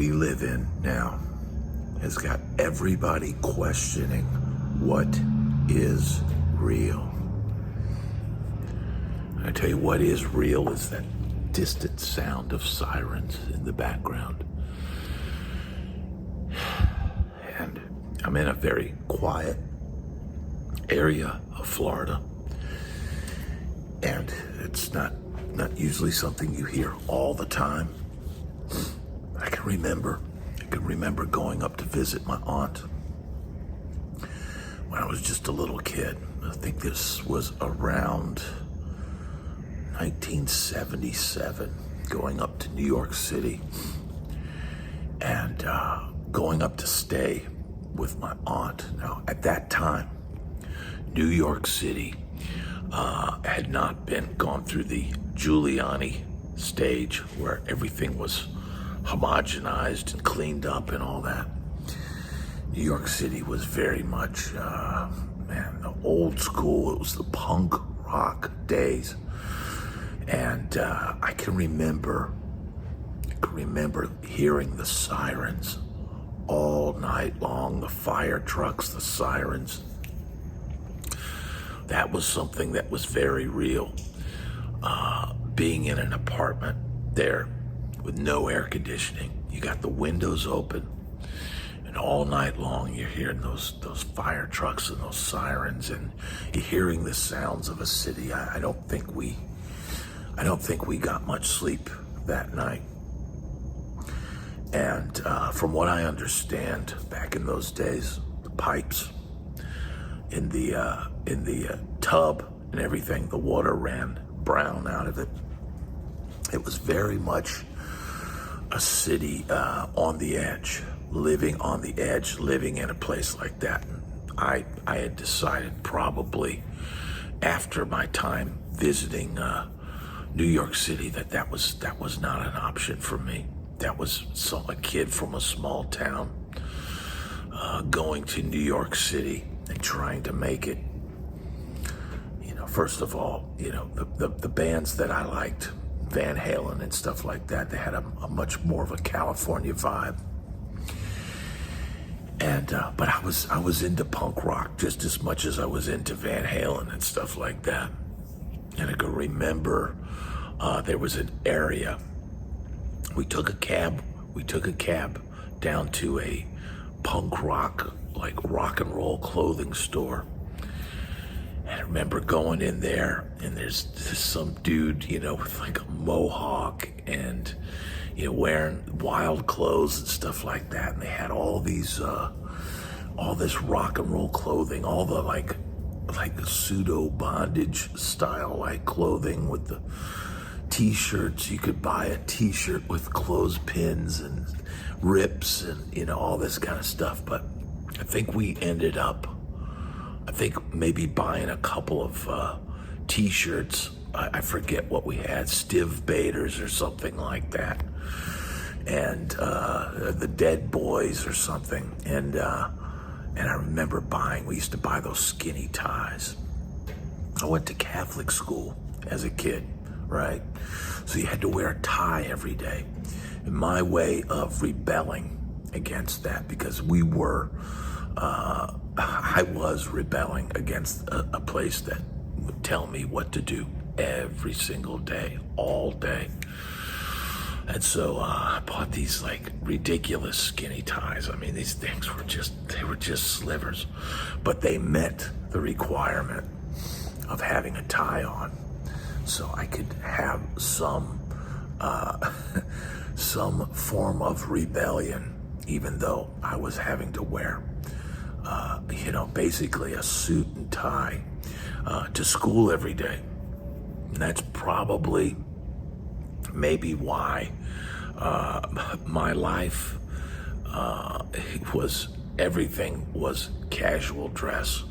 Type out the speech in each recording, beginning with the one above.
we live in now has got everybody questioning what is real. I tell you what is real is that distant sound of sirens in the background. And I'm in a very quiet area of Florida, and it's not usually something you hear all the time. I can remember going up to visit my aunt when I was just a little kid. I think this was around 1977, going up to New York City and going up to stay with my aunt. Now, at that time, New York City had not gone through the Giuliani stage where everything was homogenized and cleaned up and all that. New York City was very much, the old school. It was the punk rock days. And I can remember hearing the sirens all night long, the fire trucks, the sirens. That was something that was very real. Being in an apartment there with no air conditioning, you got the windows open, and all night long you're hearing those fire trucks and those sirens, and you're hearing the sounds of a city. I don't think we got much sleep that night. And from what I understand, back in those days, the pipes in the tub and everything, the water ran brown out of it. It was very much a city on the edge, living in a place like that. And I had decided probably after my time visiting New York City that was not an option for me. That was a kid from a small town going to New York City and trying to make it. First of all, the bands that I liked, Van Halen and stuff like that, they had a much more of a California vibe. And but I was into punk rock just as much as I was into Van Halen and stuff like that. And I can remember there was an area. We took a cab down to a punk rock, like rock and roll clothing store. And I remember going in there, and there's some dude, with like a mohawk and, wearing wild clothes and stuff like that. And they had all this rock and roll clothing, all the like pseudo bondage style like clothing with the t-shirts. You could buy a t-shirt with clothespins and rips and, all this kind of stuff. But I think we ended up, maybe buying a couple of t-shirts. I forget what we had, Stiv Bators or something like that. And the Dead Boys or something. And I remember we used to buy those skinny ties. I went to Catholic school as a kid, right? So you had to wear a tie every day. And my way of rebelling against that, because I was rebelling against a place that would tell me what to do every single day, all day. And so I bought these like ridiculous skinny ties. I mean, these things were just slivers, but they met the requirement of having a tie on, so I could have some form of rebellion, even though I was having to wear basically a suit and tie to school every day. And that's probably maybe why my life everything was casual dress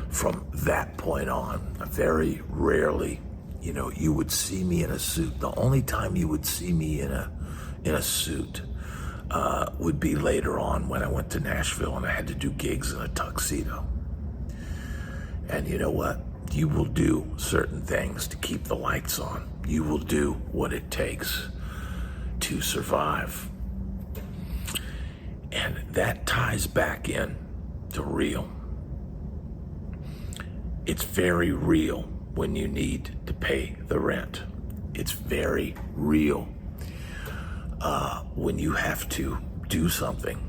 from that point on. Very rarely, you would see me in a suit. The only time you would see me in a suit would be later on when I went to Nashville and I had to do gigs in a tuxedo. And you know what? You will do certain things to keep the lights on. You will do what it takes to survive. And that ties back in to real. It's very real when you need to pay the rent. It's very real when you have to do something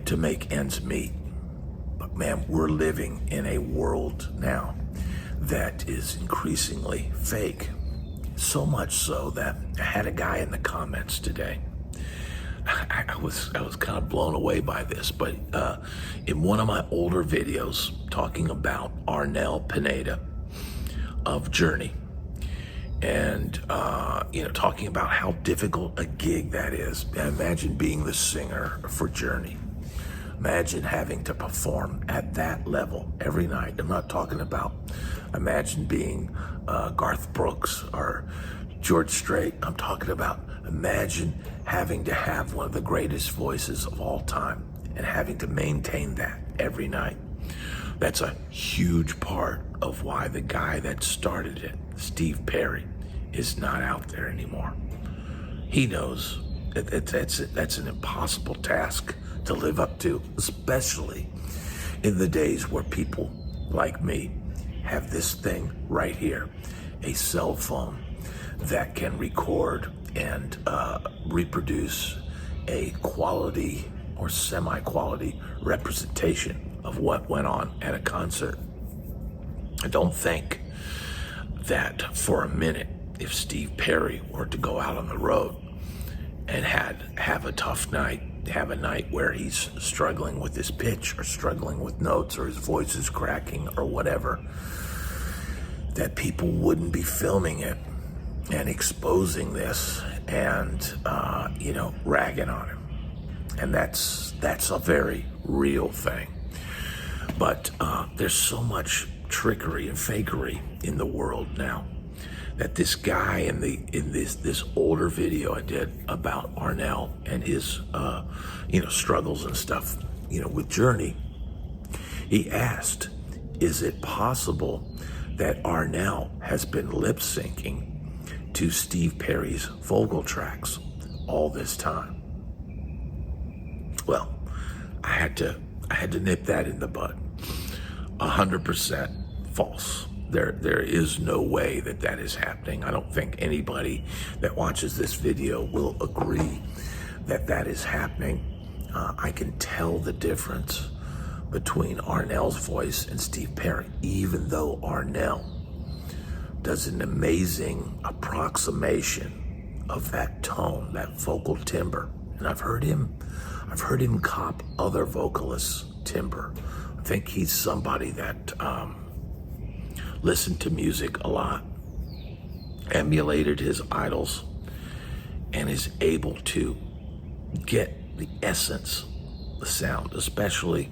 to make ends meet. But man, we're living in a world now that is increasingly fake. So much so that I had a guy in the comments today. I was kind of blown away by this, but in one of my older videos talking about Arnel Pineda of Journey, and talking about how difficult a gig that is. Imagine being the singer for Journey. Imagine having to perform at that level every night. I'm not talking about, imagine being Garth Brooks or George Strait. I'm talking about, imagine having to have one of the greatest voices of all time and having to maintain that every night. That's a huge part of why the guy that started it, Steve Perry, is not out there anymore. He knows that that's an impossible task to live up to, especially in the days where people like me have this thing right here, a cell phone that can record and reproduce a quality or semi-quality representation of what went on at a concert. I don't think that for a minute, if Steve Perry were to go out on the road and have a tough night, have a night where he's struggling with his pitch or struggling with notes or his voice is cracking or whatever, that people wouldn't be filming it and exposing this and ragging on him. And that's a very real thing. But there's so much trickery and fakery in the world now that this guy in this older video I did about Arnel and his struggles and stuff with Journey, he asked, is it possible that Arnel has been lip syncing to Steve Perry's vocal tracks all this time? Well, I had to nip that in the bud. 100% false. There is no way that is happening. I don't think anybody that watches this video will agree that is happening. I can tell the difference between Arnel's voice and Steve Perry, even though Arnel does an amazing approximation of that tone, that vocal timbre. And I've heard him cop other vocalists' timbre. I think he's somebody that listened to music a lot, emulated his idols, and is able to get the essence, the sound, especially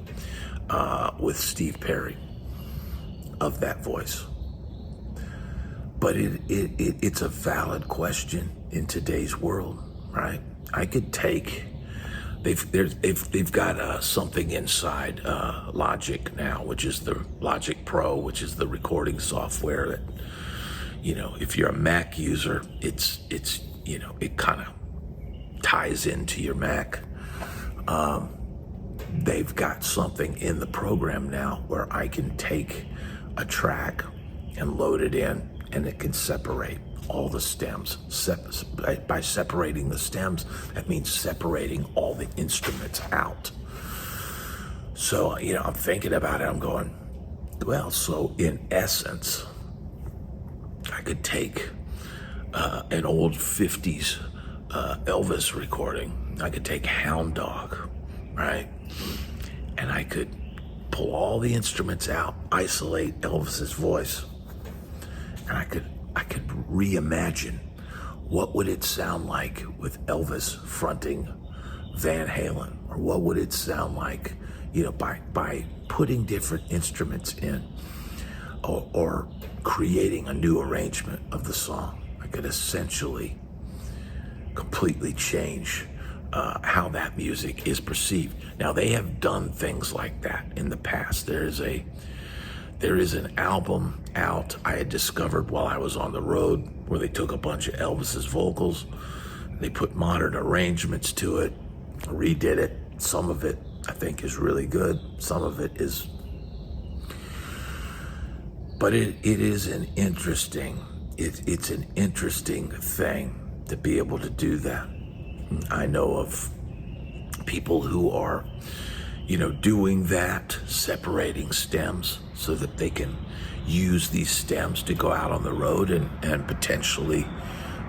with Steve Perry, of that voice. But it's a valid question in today's world, right? I could take. They've got something inside Logic now, which is the Logic Pro, which is the recording software that, if you're a Mac user, it kind of ties into your Mac. They've got something in the program now where I can take a track and load it in, and it can separate all the stems. By separating the stems, that means separating all the instruments out. So, I'm thinking about it, I'm going, well, so in essence, I could take an old 50s Elvis recording. I could take Hound Dog, right? And I could pull all the instruments out, isolate Elvis's voice, and I could reimagine what would it sound like with Elvis fronting Van Halen, or what would it sound like, by putting different instruments in, or creating a new arrangement of the song. I could essentially completely change how that music is perceived. Now, they have done things like that in the past. There is an album out I had discovered while I was on the road where they took a bunch of Elvis's vocals, they put modern arrangements to it, redid it, Some of it I think is really good. Some of it is, but it is an interesting, it's an interesting thing to be able to do that. I know of people who are, doing that, separating stems so that they can use these stems to go out on the road and potentially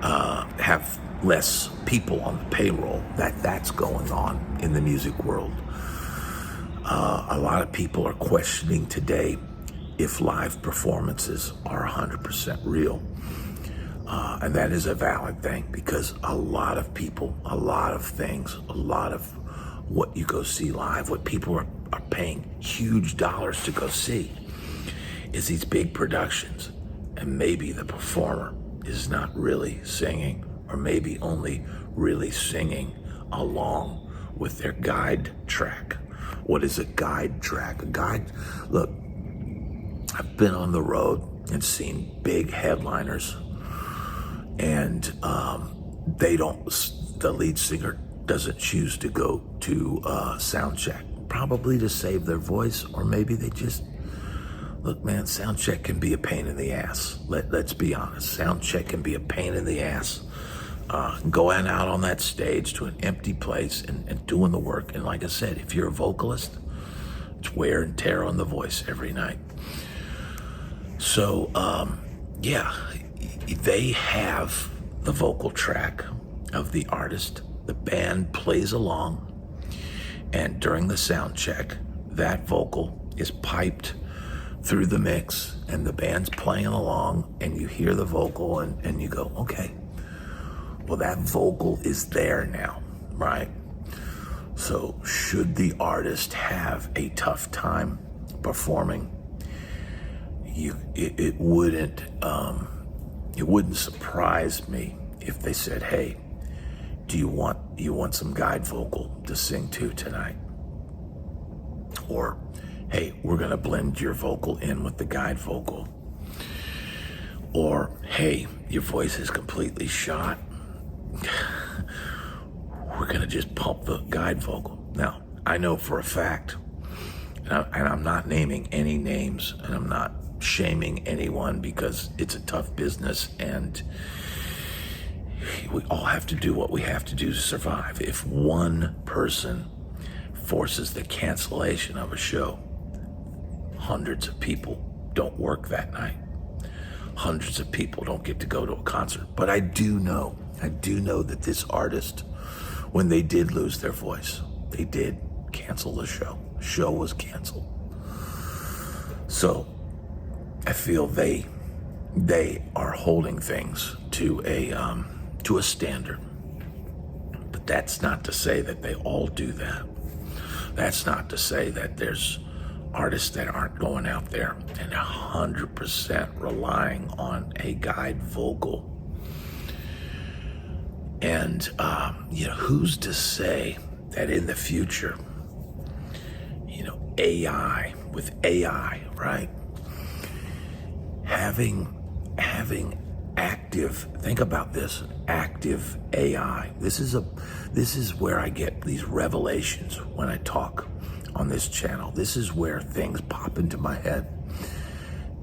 have less people on the payroll. That's going on in the music world. A lot of people are questioning today if live performances are 100% real. And that is a valid thing, because a lot of people, a lot of things, a lot of what you go see live, what people are paying huge dollars to go see, is these big productions. And maybe the performer is not really singing, or maybe only really singing along with their guide track. What is a guide track? Look, I've been on the road and seen big headliners, and the lead singer doesn't choose to go to sound check, probably to save their voice, or maybe they just, look, man, sound check can be a pain in the ass. Let's be honest. Sound check can be a pain in the ass. Going out on that stage to an empty place and doing the work. And like I said, if you're a vocalist, it's wear and tear on the voice every night. So, they have the vocal track of the artist. The band plays along, and during the sound check, that vocal is piped through the mix, and the band's playing along, and you hear the vocal, and you go, okay, well, that vocal is there now, right? So should the artist have a tough time performing, it wouldn't surprise me if they said, hey, do you want some guide vocal to sing to tonight? Or, hey, we're gonna blend your vocal in with the guide vocal. Or, hey, your voice is completely shot. We're gonna just pump the guide vocal. Now, I know for a fact, and I'm not naming any names, and I'm not shaming anyone, because it's a tough business, and we all have to do what we have to do to survive. If one person forces the cancellation of a show, hundreds of people don't work that night. Hundreds of people don't get to go to a concert. But I do know that this artist, when they did lose their voice, they did cancel the show. The show was canceled. So I feel they are holding things to a standard. But that's not to say that they all do that. That's not to say that there's artists that aren't going out there and 100% relying on a guide vocal. And, who's to say that in the future, with AI, right? Having active, think about this, active AI. This is where I get these revelations when I talk on this channel. This is where things pop into my head.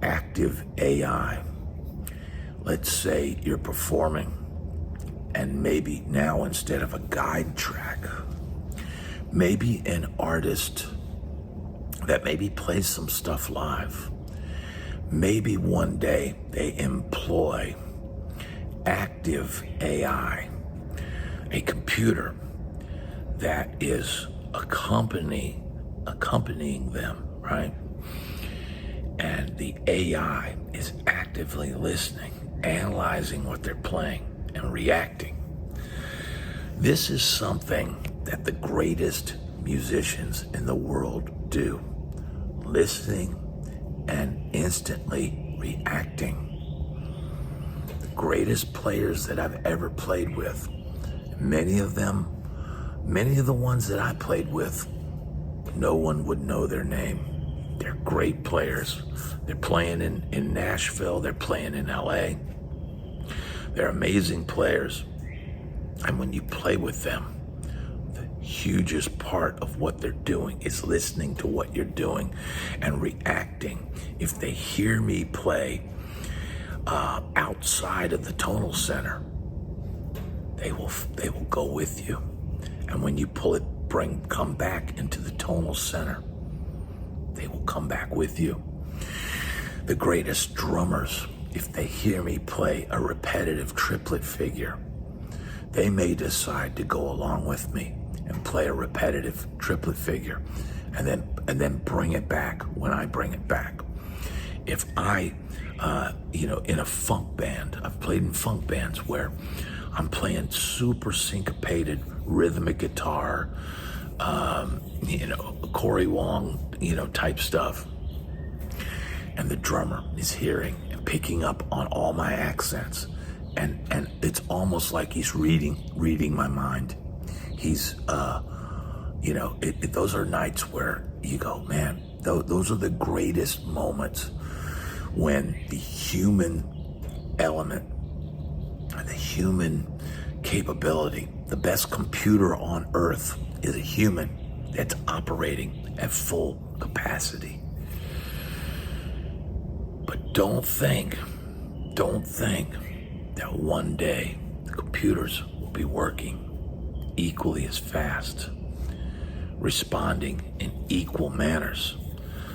Active AI. Let's say you're performing, and maybe now, instead of a guide track, maybe an artist that maybe plays some stuff live, maybe one day they employ active AI, a computer that is accompanying them, right? And the AI is actively listening, analyzing what they're playing, and reacting. This is something that the greatest musicians in the world do, listening and instantly reacting. The greatest players that I've ever played with, many of the ones that I played with, no one would know their name. They're great players. They're playing in Nashville, they're playing in LA. They're amazing players. And when you play with them, the hugest part of what they're doing is listening to what you're doing and reacting. If they hear me play outside of the tonal center, they will go with you. And when you pull it, come back into the tonal center, they will come back with you. The greatest drummers, if they hear me play a repetitive triplet figure, they may decide to go along with me and play a repetitive triplet figure, and then bring it back when I bring it back. If I, in a funk band, I've played in funk bands where I'm playing super syncopated rhythmic guitar, Corey Wong, type stuff. And the drummer is hearing and picking up on all my accents. And it's almost like he's reading my mind. He's, those are nights where you go, man, those are the greatest moments, when the human element, the human capability, the best computer on earth is a human that's operating at full capacity. But don't think that one day the computers will be working equally as fast, responding in equal manners,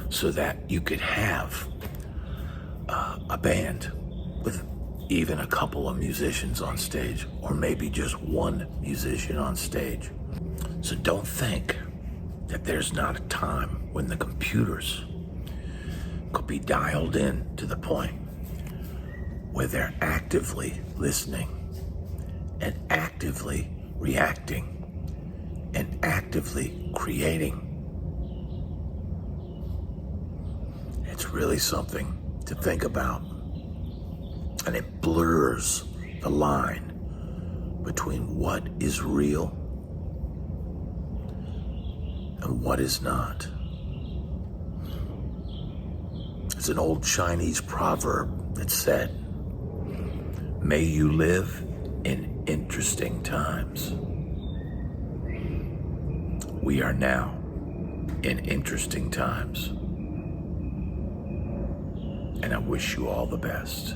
so that you could have a band with even a couple of musicians on stage, or maybe just one musician on stage. So don't think that there's not a time when the computers could be dialed in to the point where they're actively listening and actively reacting and actively creating. It's really something to think about. And it blurs the line between what is real and what is not. There's an old Chinese proverb that said, "May you live in interesting times." We are now in interesting times. And I wish you all the best.